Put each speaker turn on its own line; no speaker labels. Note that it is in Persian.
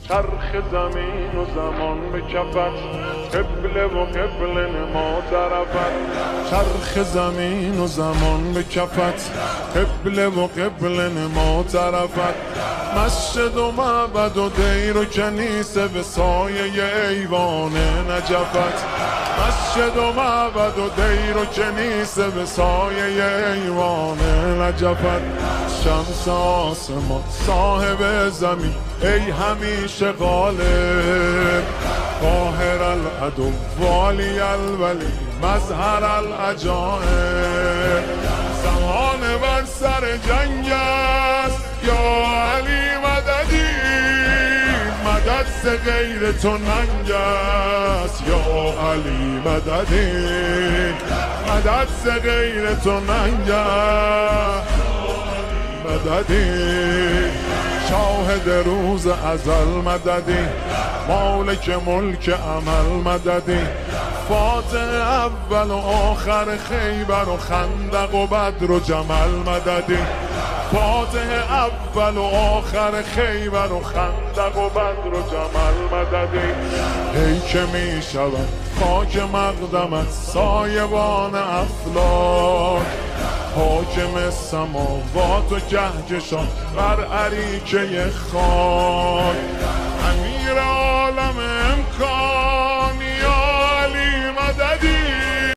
چرخ زمین و زمان به کفت، قبله و قبله نما طرفت. چرخ زمین و زمان به کفت، قبله و قبله نما طرفت. مسجد و معبد و دیر و کنیسه به سایه ایوان نجفت. مسجد و معبد و دیر و کنیسه به سایه ایوان نجفت. شمس آسمان صاحب زمین ای همیشه غالب، قاهر العدو والی الولی مظهر العجائب. زمان بر سر جنگ است یا علی مددی، مدد ز غیر تو ننگ است یا علی مددی، مدد ز غیر تو ننگ است مددی. شاهد روز ازل مددی، مالک ملک عمل مددی. فاتح اول و آخر خیبر و خندق و بدر و جمل مددی. فاتح اول و آخر خیبر و خندق و بدر و جمل مددی. ای که می شود خاک مقدمت سایبان افلاک، حاکم سماوات و کهکشان بر اریکه خاک. امیر عالم امکان